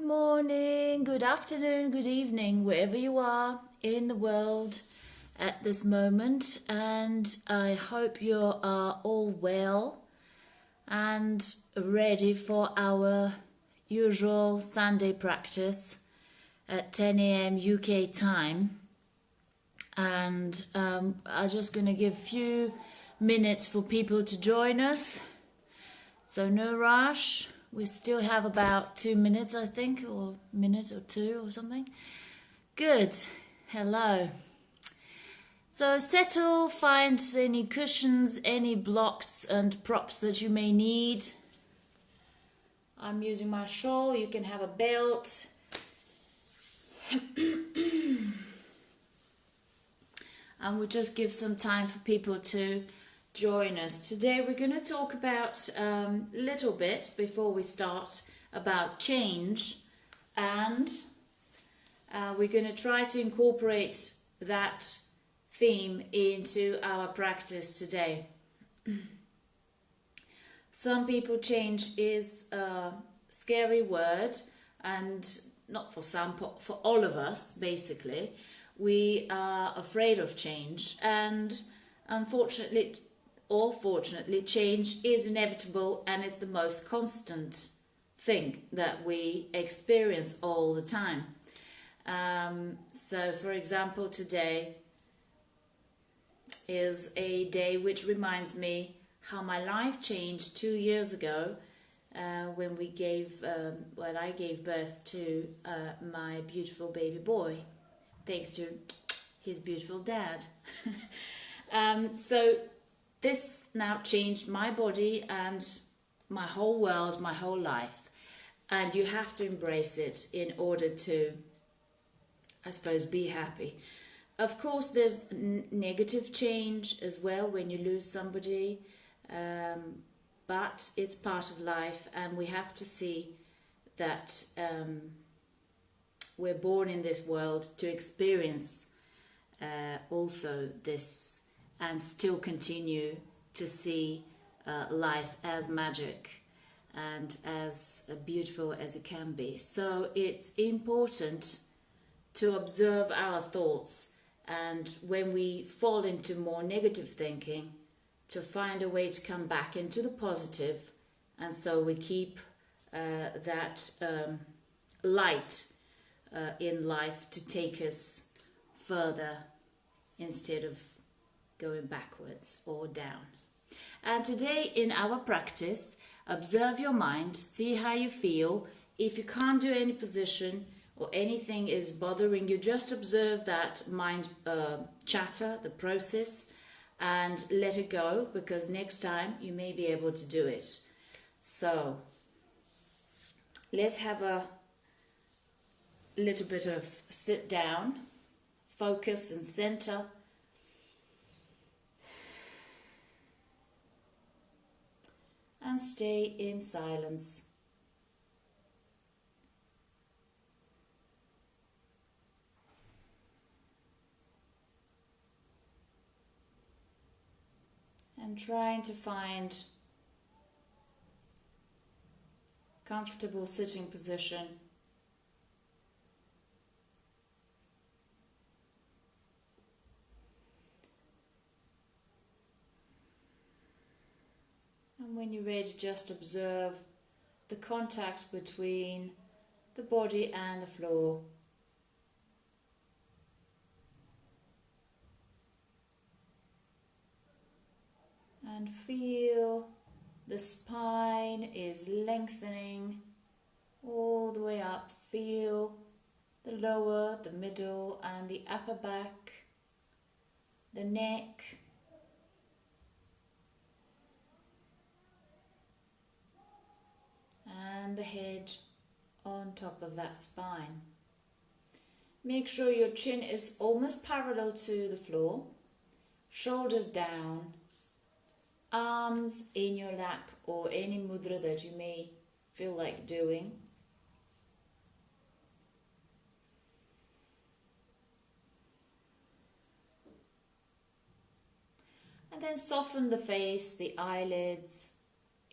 Good morning, good afternoon, good evening, wherever you are in the world at this moment. And I hope you are all well and ready for our usual Sunday practice at 10 a.m. UK time. And I'm just going to give a few minutes for people to join us. So no rush. We still have about 2 minutes, I think, or a minute or two or something. Good. Hello. So settle, find any cushions, any blocks and props that you may need. I'm using my shawl. You can have a belt. And we'll just give some time for people to join us. Today we're going to talk about a little bit before we start about change, and we're going to try to incorporate that theme into our practice today. Some people change is a scary word, and not for some, for all of us basically. We are afraid of change, and unfortunately or fortunately, change is inevitable, and it's the most constant thing that we experience all the time. So, for example, today is a day which reminds me how my life changed 2 years ago when I gave birth to my beautiful baby boy, thanks to his beautiful dad. So this now changed my body and my whole world, my whole life. And you have to embrace it in order to, I suppose, be happy. Of course, there's negative change as well when you lose somebody. But it's part of life, and we have to see that we're born in this world to experience also this, and still continue to see life as magic and as beautiful as it can be. So it's important to observe our thoughts, and when we fall into more negative thinking, to find a way to come back into the positive, and so we keep that light in life to take us further instead of going backwards or down. And today in our practice, observe your mind, see how you feel. If you can't do any position or anything is bothering you, just observe that mind chatter, the process, and let it go, because next time you may be able to do it. So let's have a little bit of sit down, focus and center. And stay in silence. And trying to find comfortable sitting position. And when you're ready, just observe the contact between the body and the floor. And feel the spine is lengthening all the way up. Feel the lower, the middle and the upper back, the neck, and the head on top of that spine. Make sure your chin is almost parallel to the floor, shoulders down, arms in your lap or any mudra that you may feel like doing. And then soften the face, the eyelids,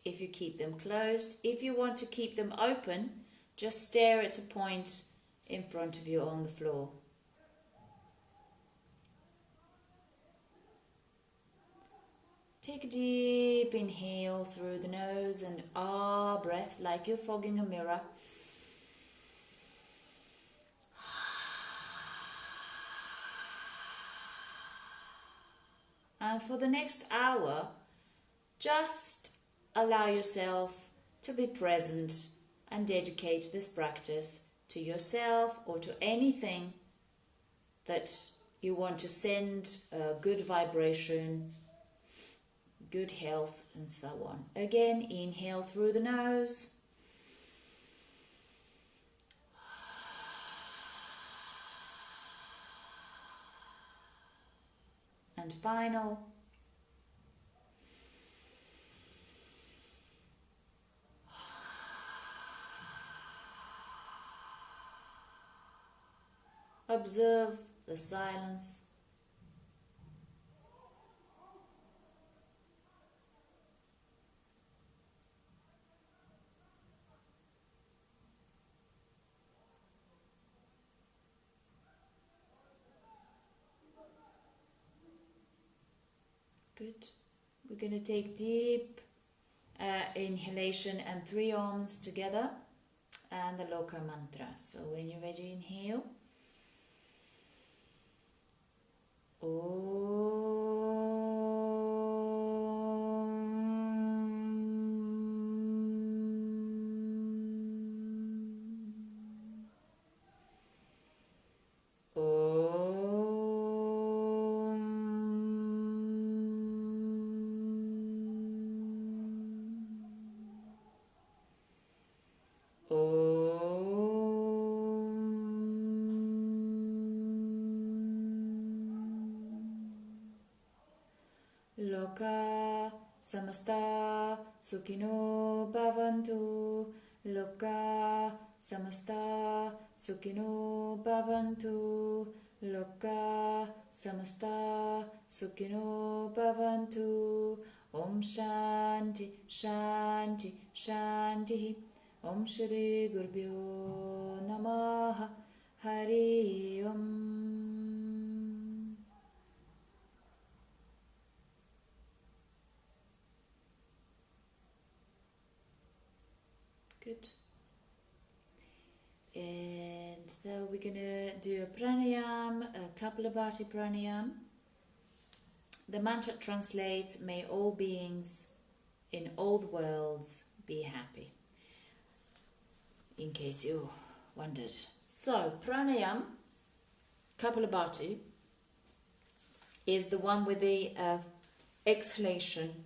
if you keep them closed. If you want to keep them open, Just stare at a point in front of you on the floor. Take a deep inhale through the nose and breath like you're fogging a mirror. And for the next hour, just allow yourself to be present and dedicate this practice to yourself or to anything that you want to send a good vibration, good health, and so on. Again, inhale through the nose. And final. Observe the silence. Good. We're going to take deep inhalation and 3 Oms together and the Loka mantra. So when you're ready, inhale. Loka samasta sukhino bhavantu. Loka samasta sukhino bhavantu. Loka samasta sukhino bhavantu. Om Shanti Shanti Shanti. Om Shri Gurbhyo Namaha. Hari Om. Good. And so we're going to do a pranayam, a Kapalabhati pranayam. The mantra translates, may all beings in all the worlds be happy. In case you wondered. So pranayam, Kapalabhati, is the one with the exhalation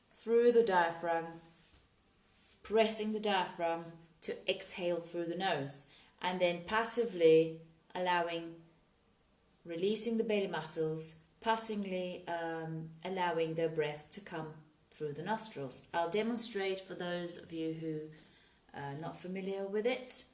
through the diaphragm, pressing the diaphragm to exhale through the nose, and then passively releasing the belly muscles, passively allowing the breath to come through the nostrils. I'll demonstrate for those of you who are not familiar with it.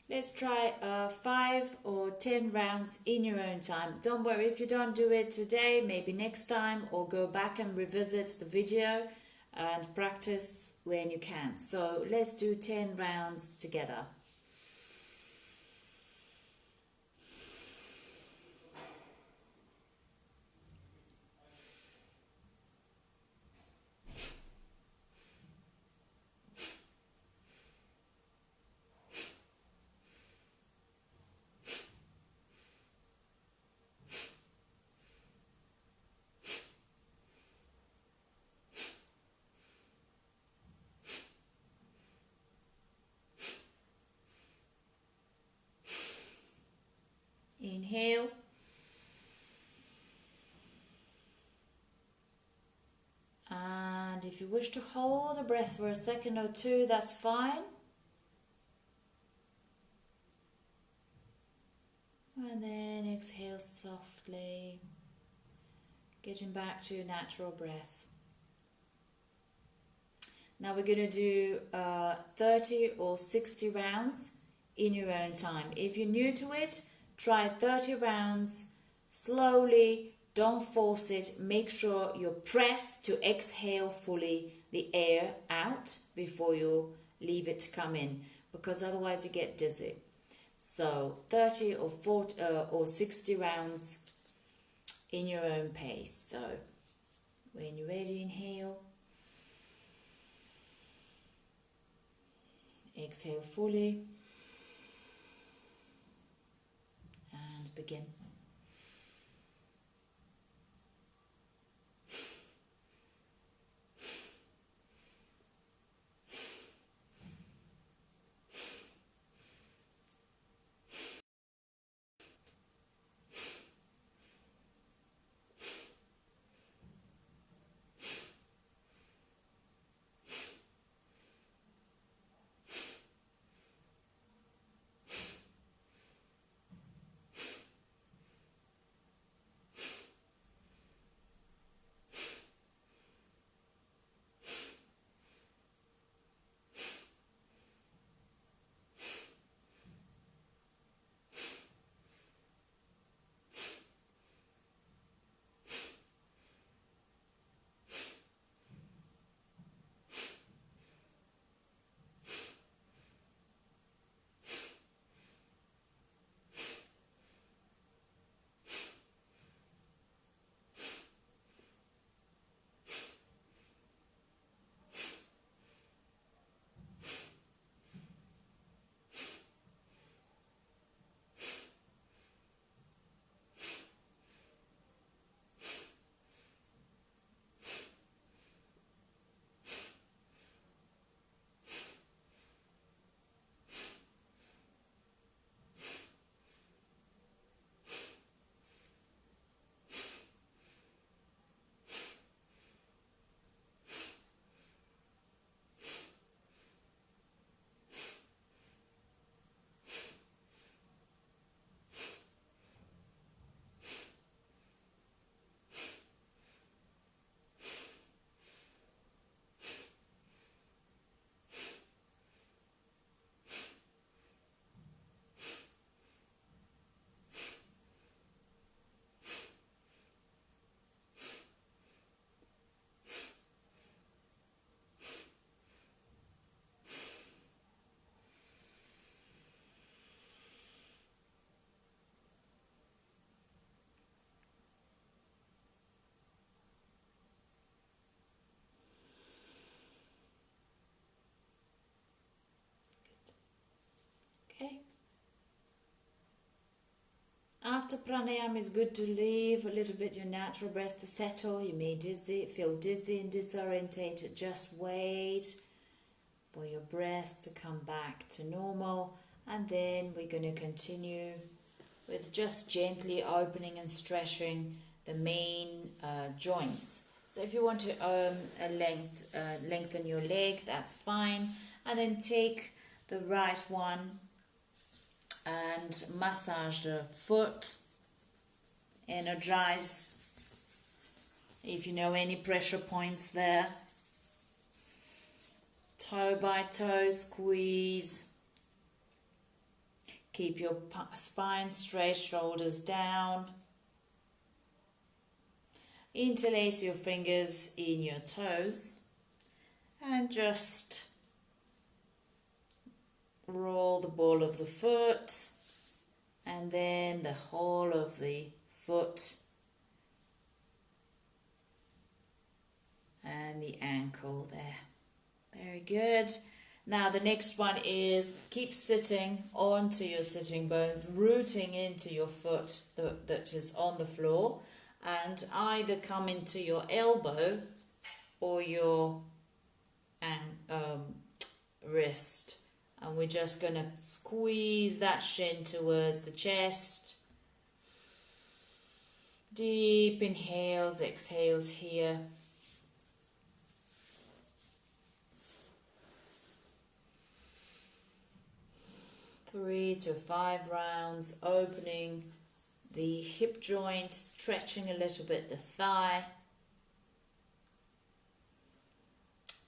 Let's try 5 or 10 rounds in your own time. Don't worry if you don't do it today, maybe next time, or go back and revisit the video and practice when you can. So let's do 10 rounds together. Inhale. And if you wish to hold the breath for a second or two, that's fine. And then exhale softly, getting back to your natural breath. Now we're going to do 30 or 60 rounds in your own time. If you're new to it, try 30 rounds slowly. Don't force it. Make sure you press to exhale fully the air out before you leave it to come in, because otherwise you get dizzy. So 30 or 40 or 60 rounds in your own pace. So when you're ready, inhale. Exhale fully. And begin. Okay. After pranayama, it's good to leave a little bit your natural breath to settle. You may feel dizzy and disorientated. Just wait for your breath to come back to normal, and then we're going to continue with just gently opening and stretching the main joints. So if you want to lengthen your leg, that's fine. And then take the right one and massage the foot. Energize if you know any pressure points there. Toe by toe, squeeze. Keep your spine straight, shoulders down. Interlace your fingers in your toes and just roll the ball of the foot and then the whole of the foot and the ankle there. Very good. Now the next one is keep sitting onto your sitting bones, rooting into your foot that is on the floor, and either come into your elbow or your wrist. And we're just going to squeeze that shin towards the chest. Deep inhales, exhales here. 3 to 5 rounds, opening the hip joint, stretching a little bit the thigh,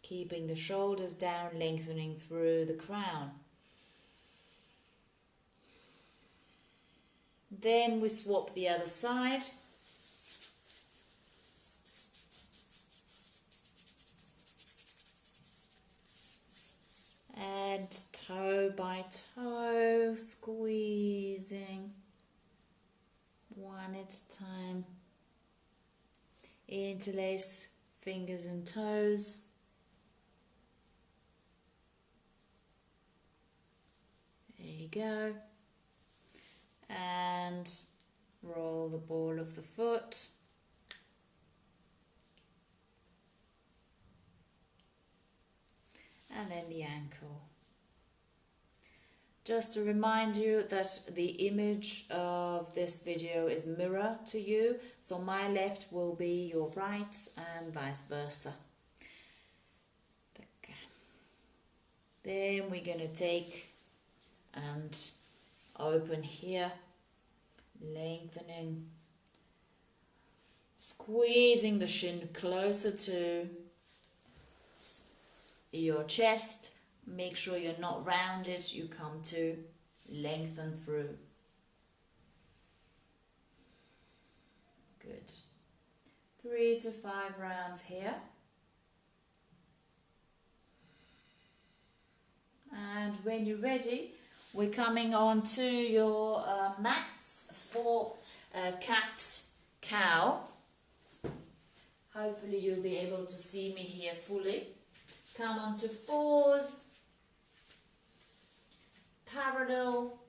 keeping the shoulders down, lengthening through the crown. Then we swap the other side. And toe by toe, squeezing one at a time. Interlace fingers and toes. There you go. And roll the ball of the foot. And then the ankle. Just to remind you that the image of this video is mirror to you, so my left will be your right and vice versa. Okay. Then we're going to take and open here, lengthening, squeezing the shin closer to your chest. Make sure you're not rounded, you come to lengthen through. Good. 3 to 5 rounds here. And when you're ready, we're coming on to your mats for cat cow. Hopefully you'll be able to see me here fully. Come on to 4s, parallel,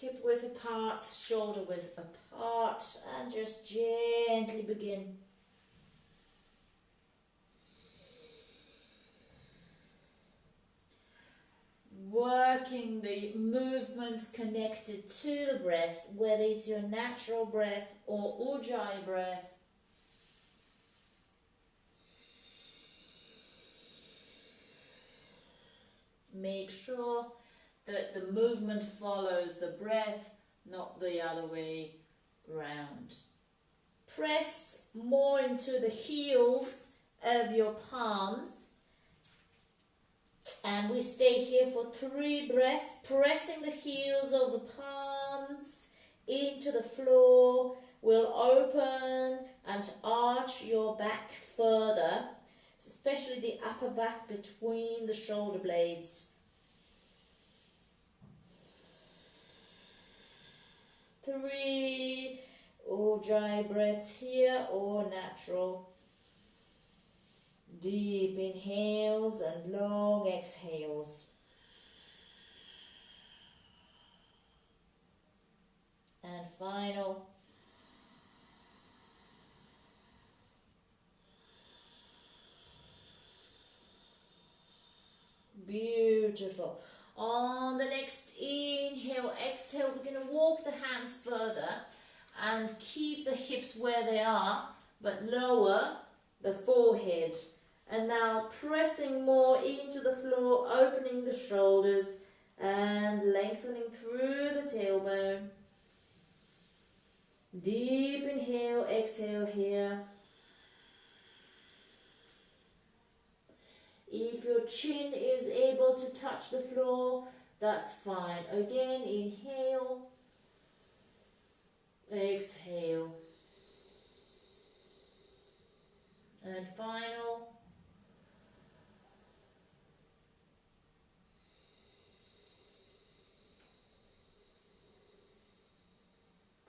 hip width apart, shoulder width apart, and just gently begin. Working the movements connected to the breath, whether it's your natural breath or Ujjayi breath. Make sure that the movement follows the breath, not the other way round. Press more into the heels of your palms. And we stay here for 3 breaths, pressing the heels of the palms into the floor. We'll open and arch your back further, especially the upper back between the shoulder blades. 3 Ujjayi breaths here or natural. Deep inhales and long exhales. And final. Beautiful. On the next inhale, exhale, we're going to walk the hands further and keep the hips where they are, but lower the forehead. And now pressing more into the floor, opening the shoulders and lengthening through the tailbone. Deep inhale, exhale here. If your chin is able to touch the floor, that's fine. Again, inhale, exhale. And final.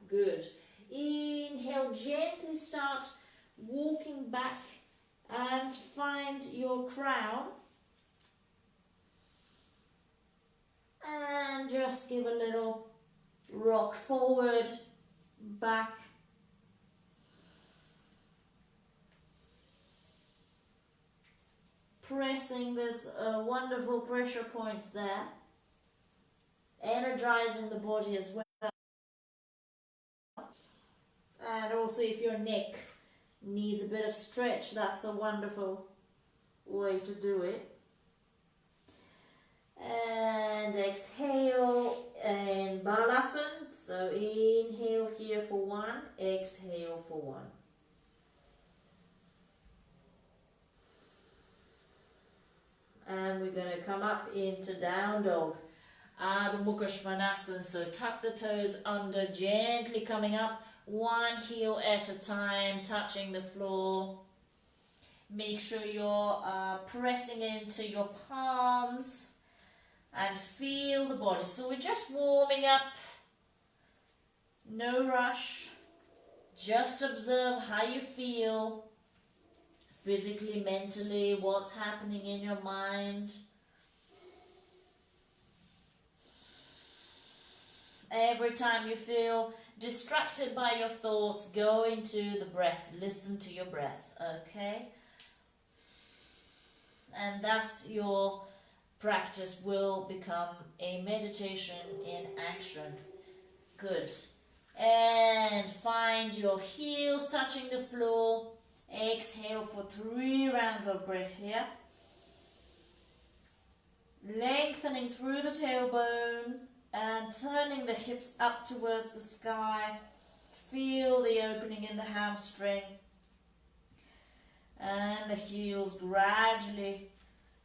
Good. Inhale, gently start walking back and find your crown. And just give a little rock forward, back. Pressing this wonderful pressure points there. Energizing the body as well. And also if your neck needs a bit of stretch, that's a wonderful way to do it. And exhale in Balasana. So inhale here for 1, exhale for 1. And we're going to come up into down dog. Adho Mukha Svanasana. So tuck the toes under, gently coming up, one heel at a time, touching the floor. Make sure you're pressing into your palms and feel the body. So we're just warming up. No rush. Just observe how you feel. Physically, mentally, what's happening in your mind. Every time you feel distracted by your thoughts, go into the breath. Listen to your breath, okay? And thus your practice will become a meditation in action. Good. And find your heels touching the floor. Exhale for 3 rounds of breath here. Lengthening through the tailbone and turning the hips up towards the sky. Feel the opening in the hamstring. And the heels gradually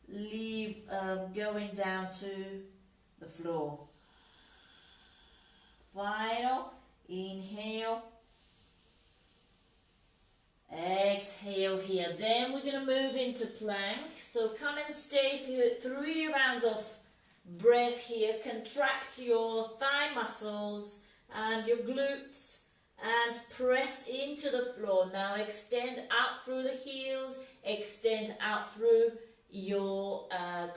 leave, going down to the floor. Final inhale. Exhale here. Then we're going to move into plank. So come and stay for 3 rounds of breath here. Contract your thigh muscles and your glutes and press into the floor. Now extend out through the heels, extend out through your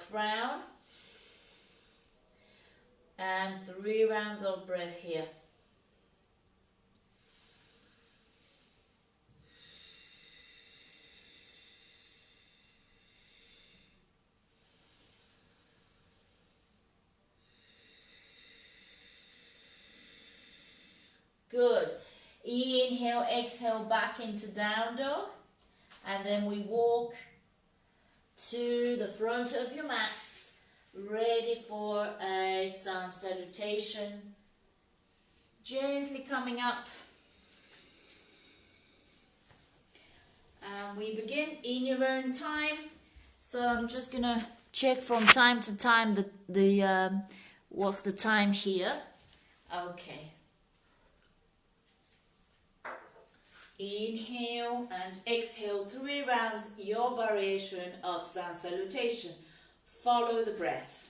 crown. And 3 rounds of breath here. Good. Inhale, exhale back into down dog. And then we walk to the front of your mats, ready for a sun salutation. Gently coming up. And we begin in your own time. So I'm just going to check from time to time the what's the time here. Okay. Inhale and exhale 3 rounds, your variation of sun salutation. Follow the breath.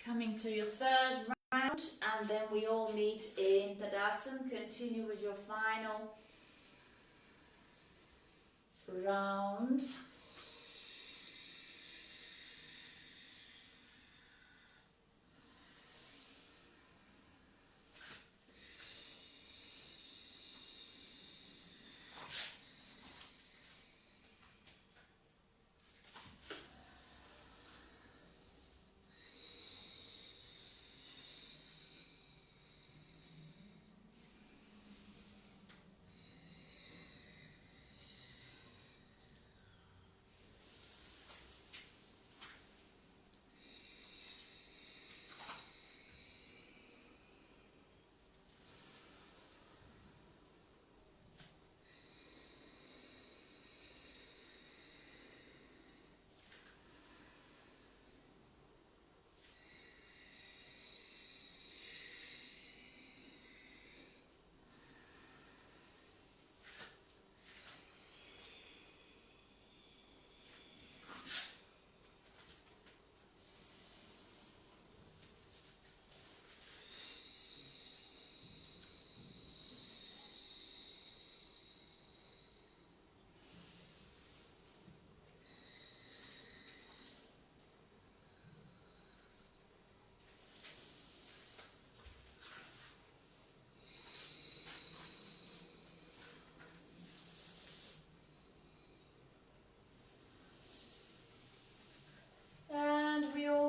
Coming to your third round, and then we all meet in Tadasana. Continue with your final round.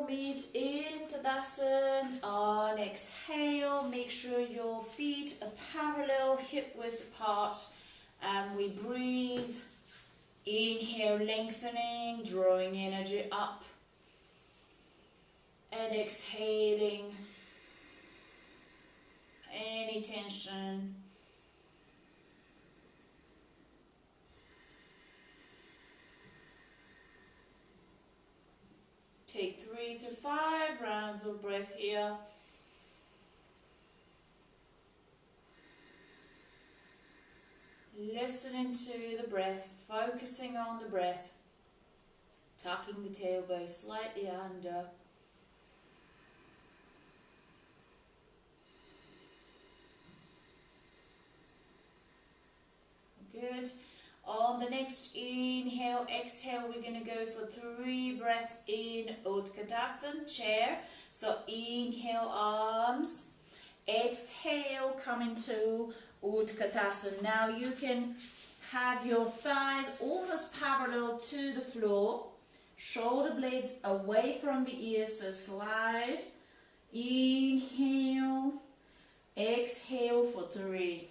Meet in Tadasana. On exhale, make sure your feet are parallel, hip width apart, and we breathe. Inhale, lengthening, drawing energy up, and exhaling any tension. Take 3 to 5 rounds of breath here. Listening to the breath, focusing on the breath, tucking the tailbone slightly under. Good. On the next inhale, exhale, we're going to go for 3 breaths in Utkatasana, chair. So inhale, arms. Exhale, come into Utkatasana. Now you can have your thighs almost parallel to the floor. Shoulder blades away from the ears, so slide. Inhale, exhale for 3.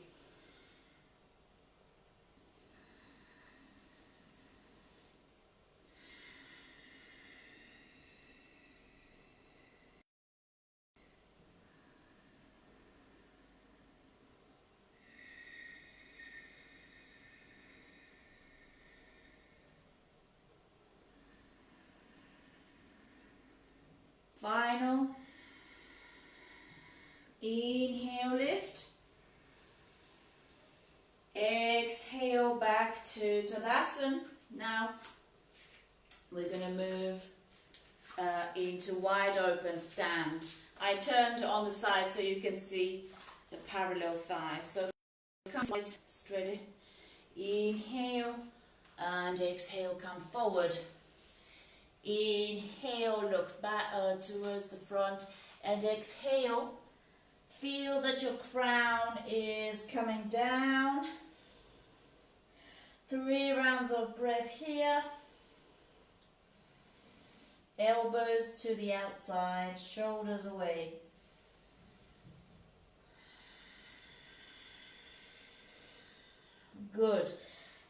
Final. Inhale, lift. Exhale, back to Tadasana. Now we're going to move into wide open stand. I turned on the side so you can see the parallel thighs. So come straight. Inhale and exhale, come forward. Inhale, look back towards the front, and exhale, feel that your crown is coming down. 3 rounds of breath here. Elbows to the outside, shoulders away. Good.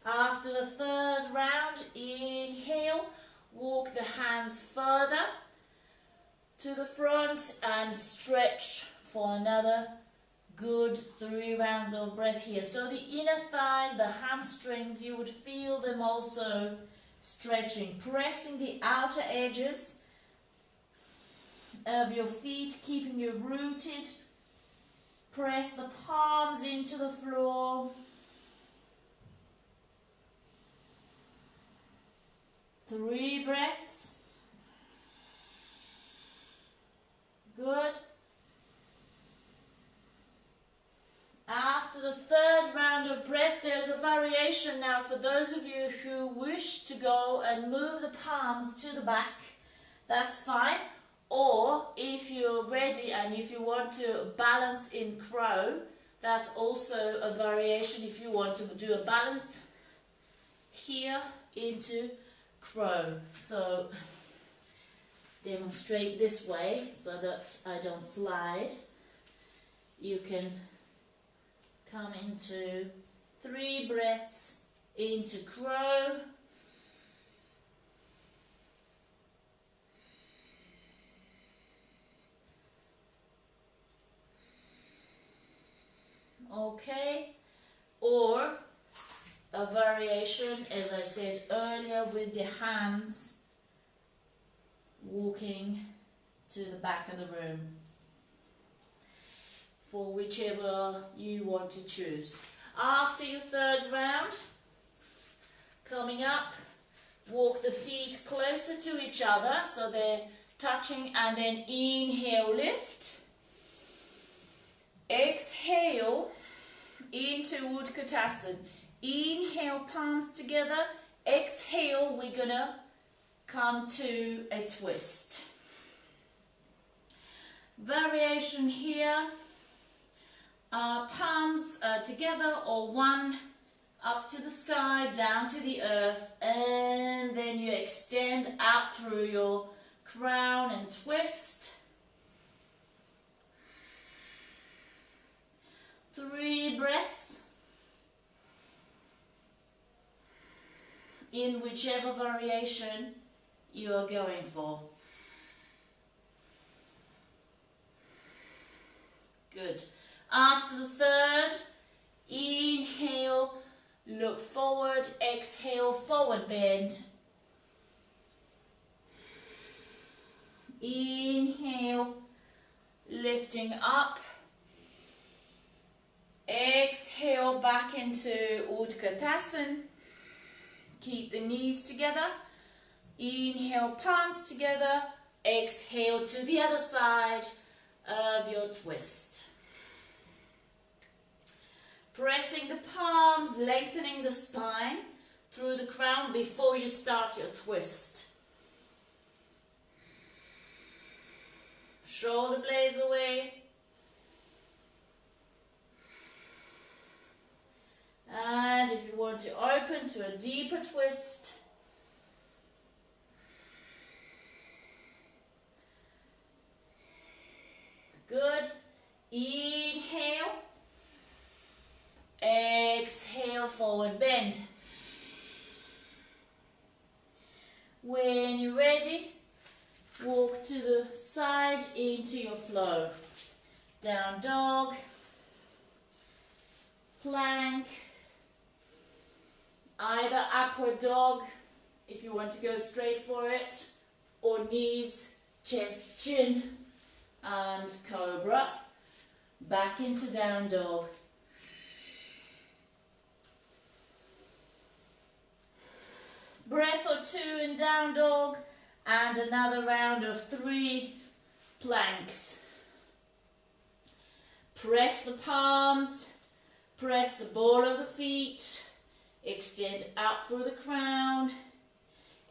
After the 3rd round, inhale. Walk the hands further to the front and stretch for another good 3 rounds of breath here. So the inner thighs, the hamstrings, you would feel them also stretching, pressing the outer edges of your feet, keeping you rooted. Press the palms into the floor. 3 breaths. Good. After the third round of breath, there's a variation now for those of you who wish to go and move the palms to the back. That's fine. Or if you're ready and if you want to balance in crow, that's also a variation if you want to do a balance here into crow. So demonstrate this way so that I don't slide. You can come into 3 breaths into crow. Okay, or a variation, as I said earlier, with the hands walking to the back of the room, for whichever you want to choose. After your third round, coming up, walk the feet closer to each other so they're touching, and then inhale, lift. Exhale into Utkatasana. Inhale, palms together. Exhale, we're gonna come to a twist. Variation here. Palms together, or one up to the sky, down to the earth, and then you extend out through your crown and twist. 3 breaths in whichever variation you are going for. Good. After the third, inhale, look forward, exhale, forward bend. Inhale, lifting up. Exhale, back into Utkatasana. Keep the knees together. Inhale, palms together. Exhale to the other side of your twist. Pressing the palms, lengthening the spine through the crown before you start your twist. Shoulder blades away. And if you want to open to a deeper twist, good. Inhale, exhale, forward bend. When you're ready, walk to the side into your flow. Down dog, plank, either upward dog if you want to go straight for it, or knees, chest, chin, and cobra. Back into down dog. Breath or 2 in down dog, and another round of 3 planks. Press the palms, press the ball of the feet. Extend out through the crown.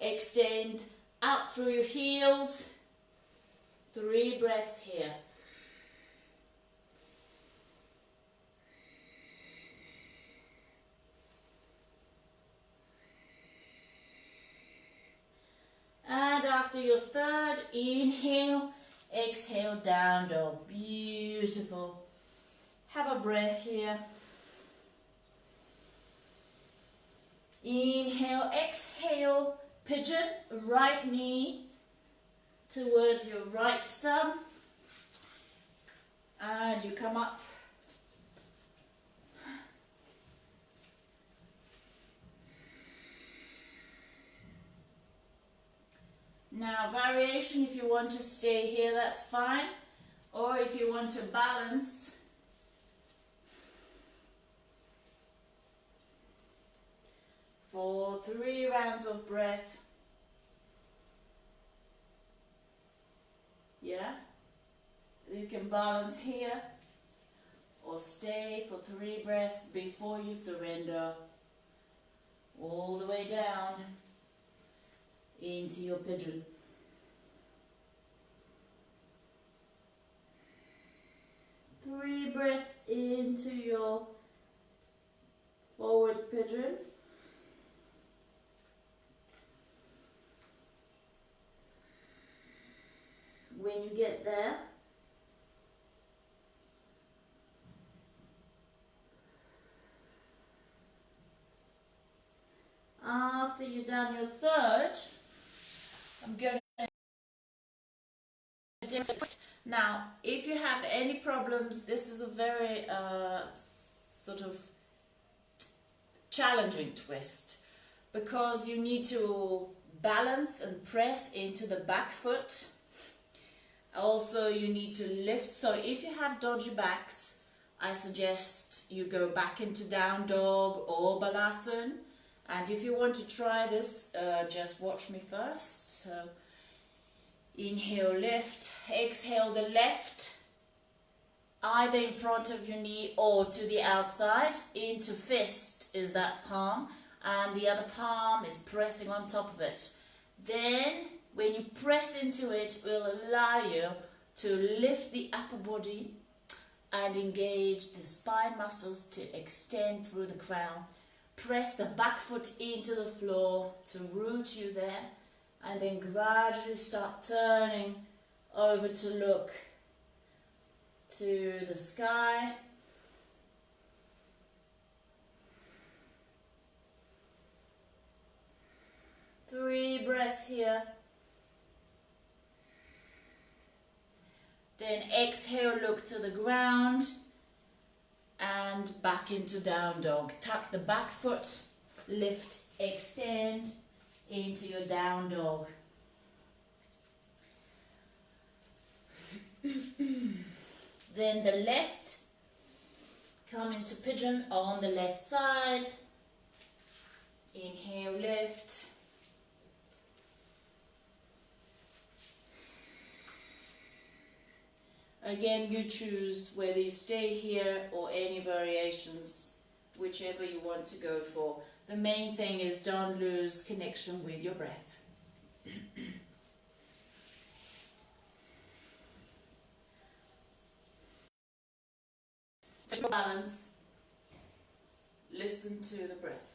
Extend out through your heels. 3 breaths here. And after your third, inhale, exhale, down dog. Beautiful. Have a breath here. Inhale, exhale, pigeon, right knee towards your right thumb, and you come up. Now variation, if you want to stay here, that's fine, or if you want to balance, for 3 rounds of breath. Yeah? your balance here, or stay for 3 breaths before you surrender all the way down into your pigeon. Three breaths into your forward pigeon. When you get there, after you've done your third, I'm going to now, if you have any problems, this is a very sort of challenging twist, because you need to balance and press into the back foot. Also, you need to lift. So if you have dodgy backs, I suggest you go back into down dog or balasana. And if you want to try this, just watch me first. So inhale, lift. Exhale, the left, either in front of your knee or to the outside. Into fist is that palm, and the other palm is pressing on top of it. Then when you press into it, it will allow you to lift the upper body and engage the spine muscles to extend through the crown. Press the back foot into the floor to root you there, and then gradually start turning over to look to the sky. Three breaths here. Then exhale, look to the ground and back into down dog. Tuck the back foot, lift, extend into your down dog. Then the left, come into pigeon on the left side. Inhale, lift. Again, you choose whether you stay here or any variations, whichever you want to go for. The main thing is don't lose connection with your breath. Balance. Listen to the breath.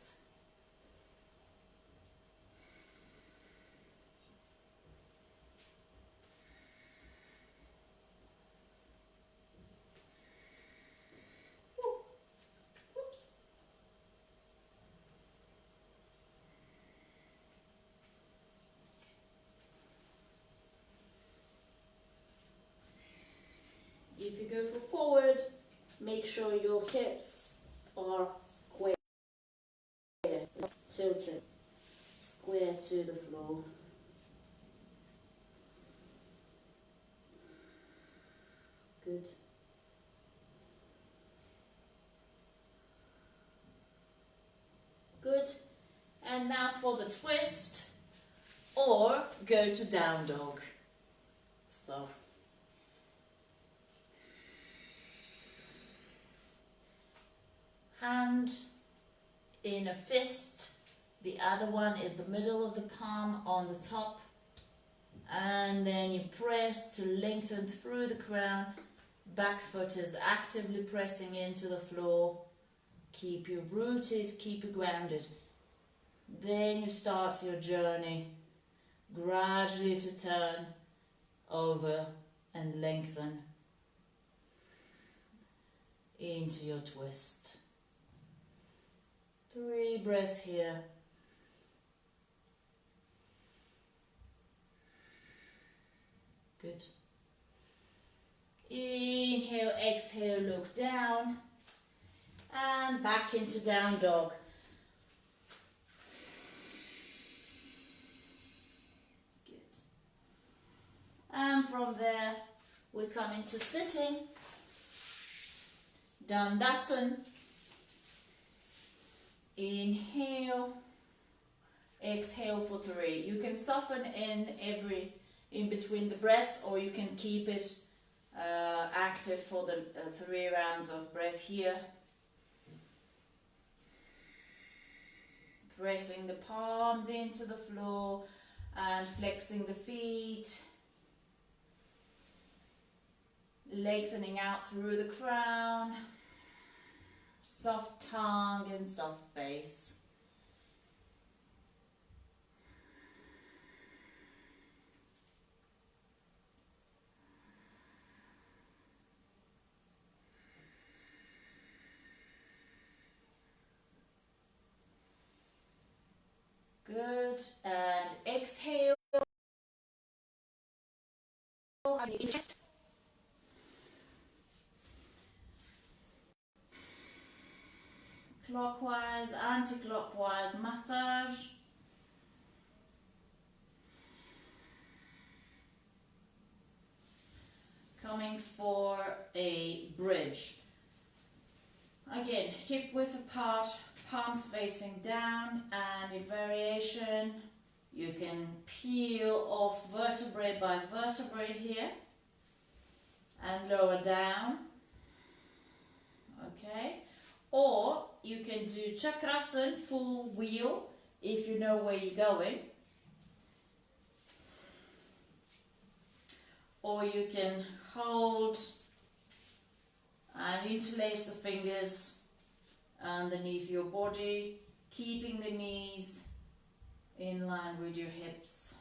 If you go for forward, make sure your hips are square, tilted, square to the floor. Good. Good. And now for the twist, or go to down dog. So hand in a fist, the other one is the middle of the palm on the top, and then you press to lengthen through the crown. Back foot is actively pressing into the floor. Keep you rooted, keep you grounded. Then you start your journey gradually to turn over and lengthen into your twist. 3 breaths here. Good. Inhale, exhale, look down and back into down dog. Good. And from there we come into sitting, Dandasana. Inhale, exhale for 3. You can soften in between the breaths, or you can keep it active for the 3 rounds of breath here. Pressing the palms into the floor and flexing the feet. Lengthening out through the crown. Soft tongue and soft face. Good, and exhale. In the chest. Clockwise, anti-clockwise massage. Coming for a bridge. Again, hip width apart, palms facing down, and in variation you can peel off vertebrae by vertebrae here and lower down. Okay, or you can do chakrasana, full wheel, if you know where you're going, or you can hold and interlace the fingers underneath your body, keeping the knees in line with your hips.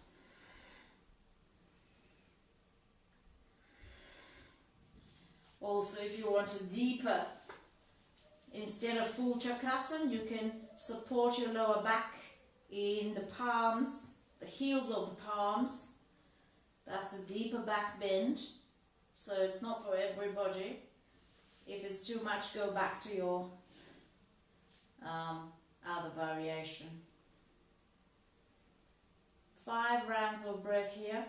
Also, if you want a deeper, instead of full chakrasana, you can support your lower back in the palms, the heels of the palms. That's a deeper back bend, so it's not for everybody. If it's too much, go back to your other variation. 5 rounds of breath here.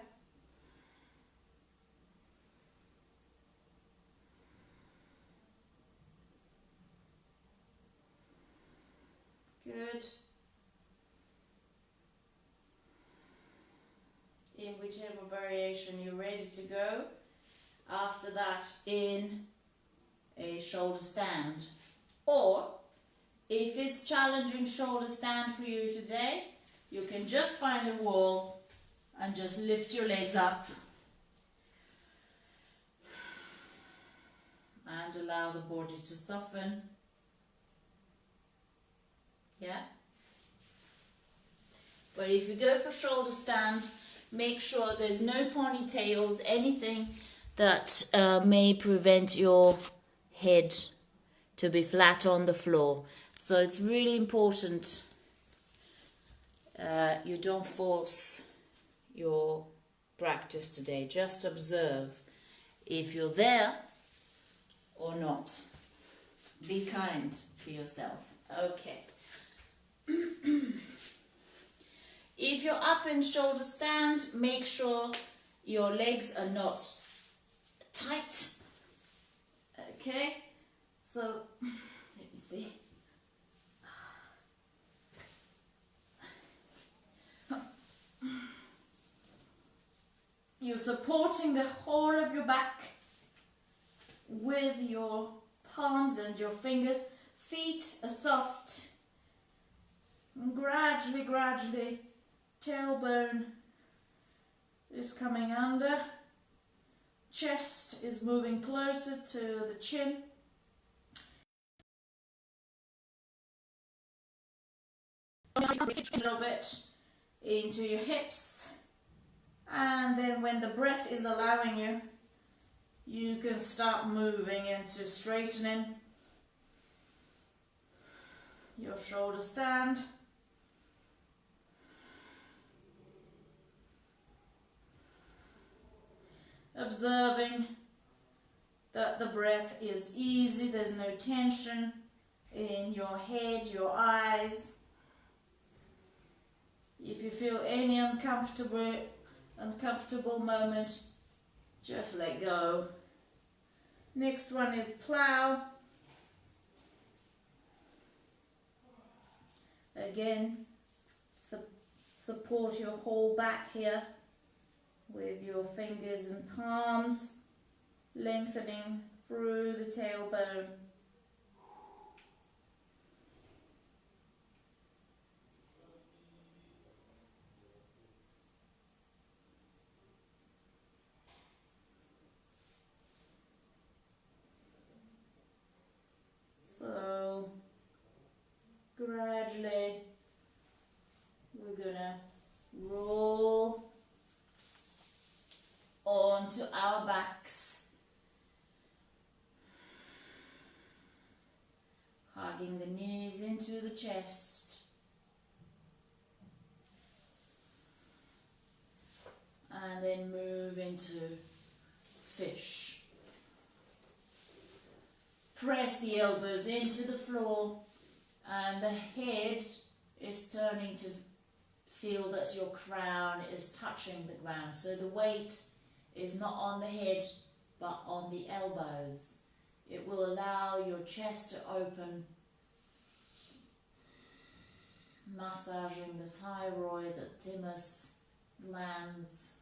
Good. In whichever variation you're ready to go. After that, in a shoulder stand. Or, if it's challenging shoulder stand for you today, you can just find a wall and just lift your legs up and allow the body to soften. Yeah? But if you go for shoulder stand, make sure there's no ponytails, anything that may prevent your head to be flat on the floor. So it's really important you don't force your practice today. Just observe if you're there or not. Be kind to yourself. Okay. If you're up in shoulder stand, make sure your legs are not tight. Okay, so let me see. You're supporting the whole of your back with your palms and your fingers. Feet are soft. And gradually, tailbone is coming under. Chest is moving closer to the chin. A little bit into your hips. And then when the breath is allowing you, you can start moving into straightening your shoulder stand. Observing that the breath is easy, there's no tension in your head, your eyes. If you feel any uncomfortable moment, just let go. Next one is plow. Again, support your whole back here with your fingers and palms. lengthening through the tailbone. So gradually we're gonna roll onto our backs, hugging the knees into the chest, and then move into fish. Press the elbows into the floor, and the head is turning to feel that your crown is touching the ground. So the weight is not on the head, but on the elbows. It will allow your chest to open, massaging the thyroid, the thymus glands.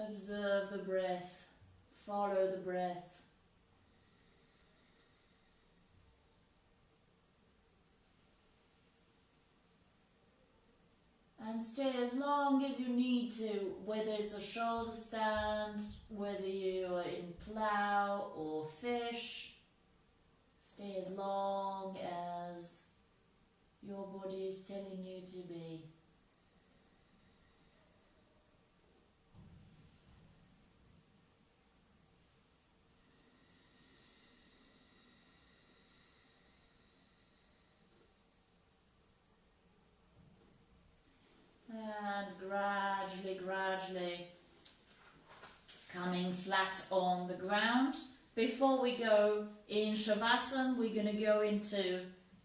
Observe the breath, follow the breath. And stay as long as you need to, whether it's a shoulder stand, whether you are in plow or fish. Stay as long as your body is telling you to be. And gradually coming flat on the ground. Before we go in Shavasana, we're going to go into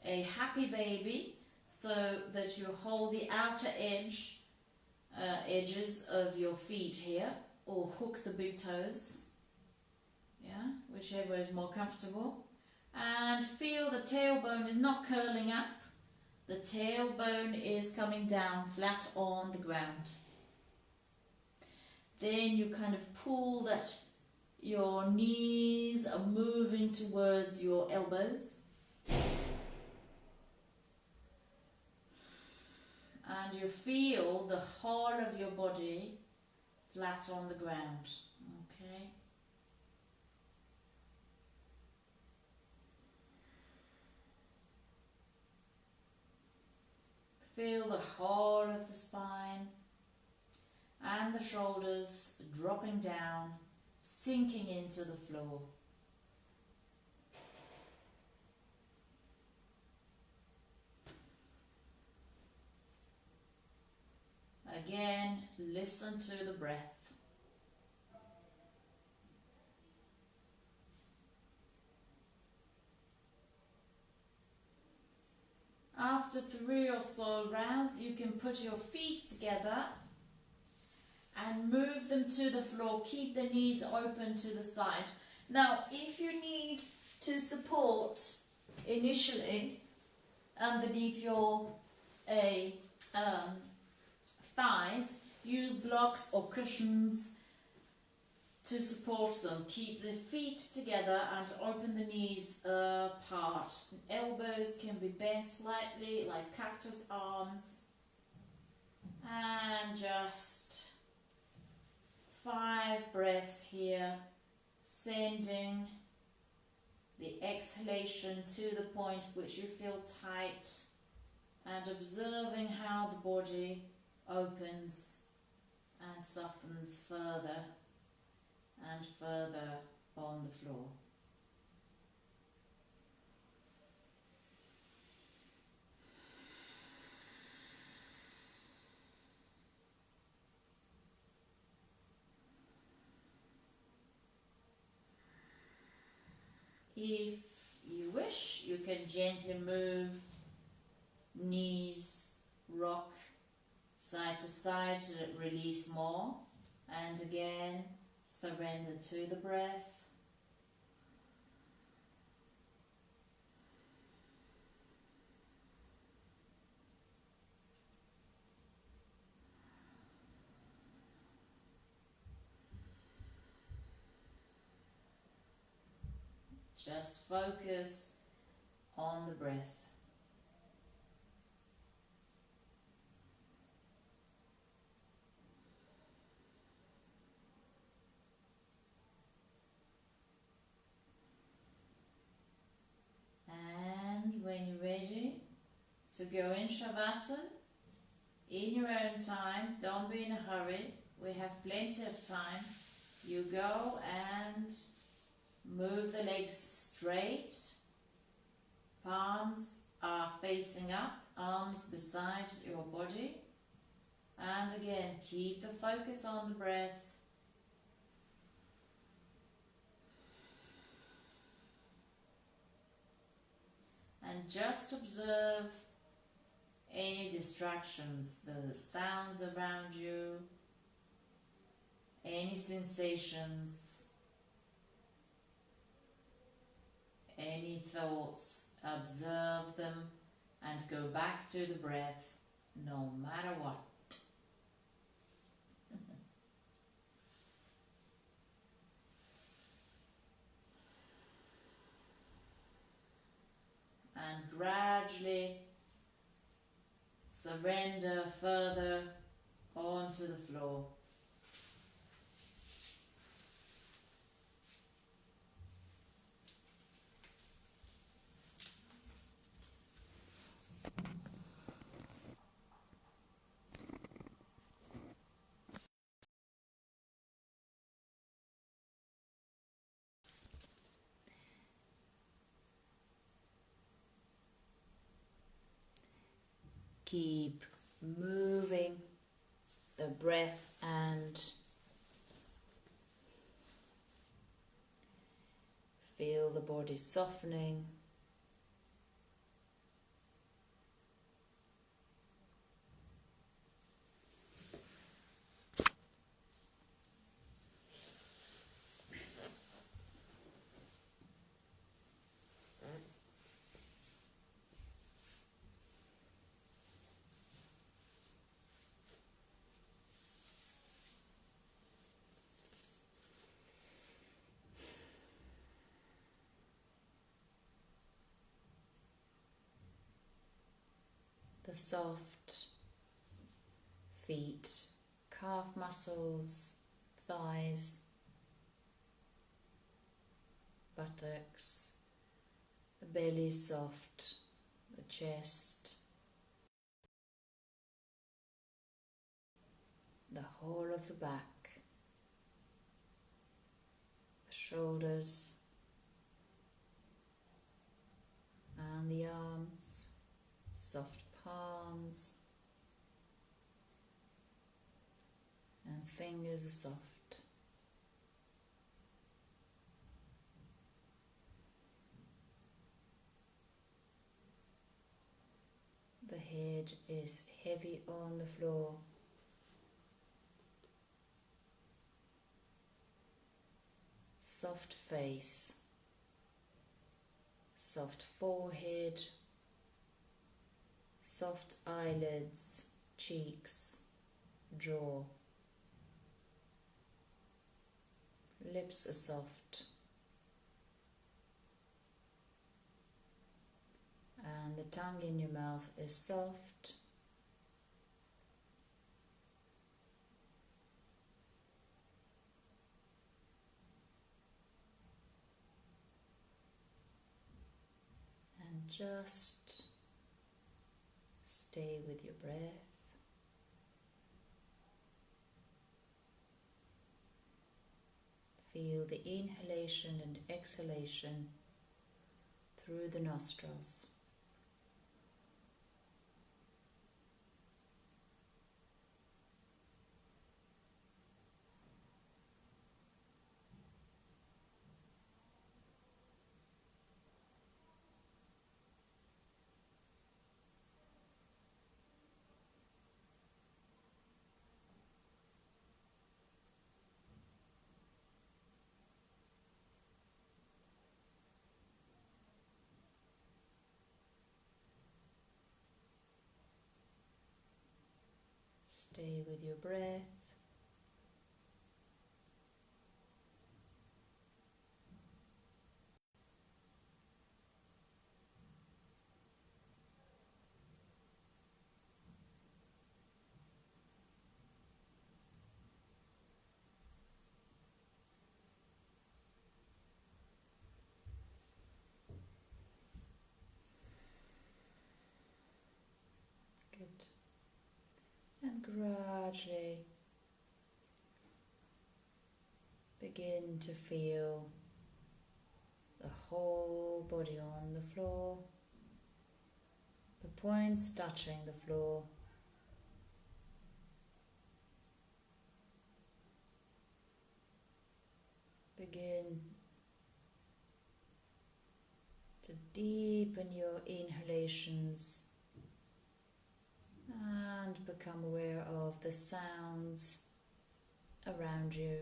a happy baby, so that you hold the outer edges of your feet here, or hook the big toes, yeah, whichever is more comfortable. And feel the tailbone is not curling up. The tailbone is coming down flat on the ground. Then you kind of pull that your knees are moving towards your elbows. And you feel the whole of your body flat on the ground. Okay? Feel the whole of the spine and the shoulders dropping down, sinking into the floor. Again, listen to the breath. After 3 or so rounds, you can put your feet together and move them to the floor. Keep the knees open to the side. Now, if you need to support initially underneath your thighs, use blocks or cushions to support them. Keep the feet together and open the knees apart. Elbows can be bent slightly like cactus arms. And just 5 breaths here, sending the exhalation to the point which you feel tight, and observing how the body opens and softens further and further on the floor. If you wish, you can gently move, knees rock side to side to release more, and again surrender to the breath. Just focus on the breath. And when you're ready to go in Shavasana, in your own time, don't be in a hurry, we have plenty of time. You go and move the legs straight, palms are facing up, arms beside your body, and again keep the focus on the breath. And just observe any distractions, the sounds around you, any sensations, any thoughts. Observe them and go back to the breath no matter what. And gradually surrender further onto the floor. Keep moving the breath and feel the body softening. The soft feet, calf muscles, thighs, buttocks, the belly soft, the chest, the whole of the back, the shoulders and the arms, soft palms and fingers are soft. The head is heavy on the floor. Soft face, soft forehead, soft eyelids, cheeks, jaw. Lips are soft. And the tongue in your mouth is soft. And just stay with your breath. Feel the inhalation and exhalation through the nostrils. Stay with your breath. Good. And gradually begin to feel the whole body on the floor, the points touching the floor. Begin to deepen your inhalations and become aware of the sounds around you,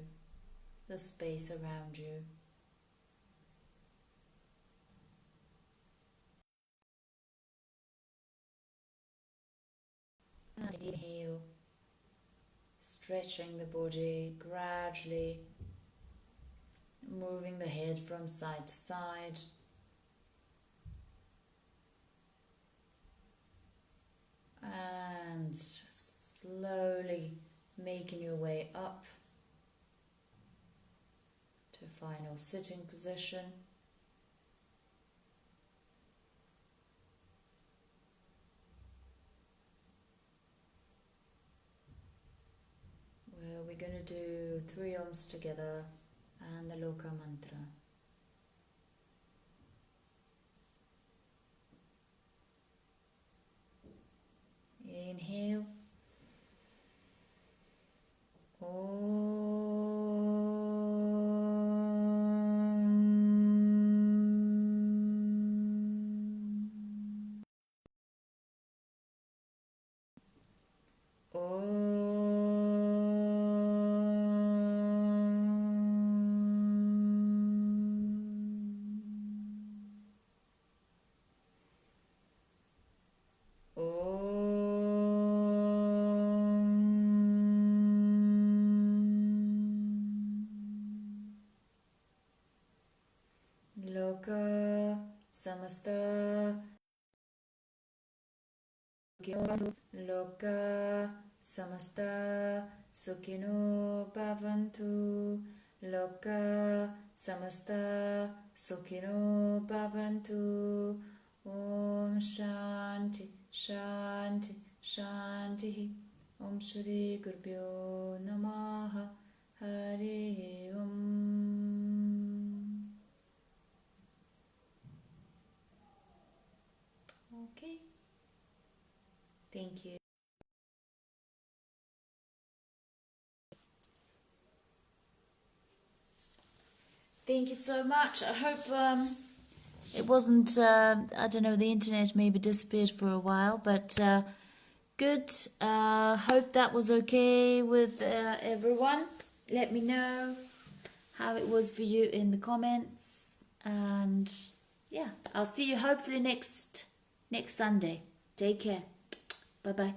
the space around you. And inhale, stretching the body gradually, moving the head from side to side. And slowly making your way up to final sitting position. Where we're going to do 3 Oms together and the Loka mantra. Inhale. Loka samasta Loka samasta sukhino bhavantu. Loka samasta sukhino bhavantu. Om Shanti Shanti Shanti. Om Shri Gurubhyo Namaha. Hari Om. Okay. Thank you. Thank you so much. I hope it wasn't, I don't know, the internet maybe disappeared for a while, but good. Hope that was okay with everyone. Let me know how it was for you in the comments. And yeah, I'll see you hopefully next Sunday. Take care. Bye-bye.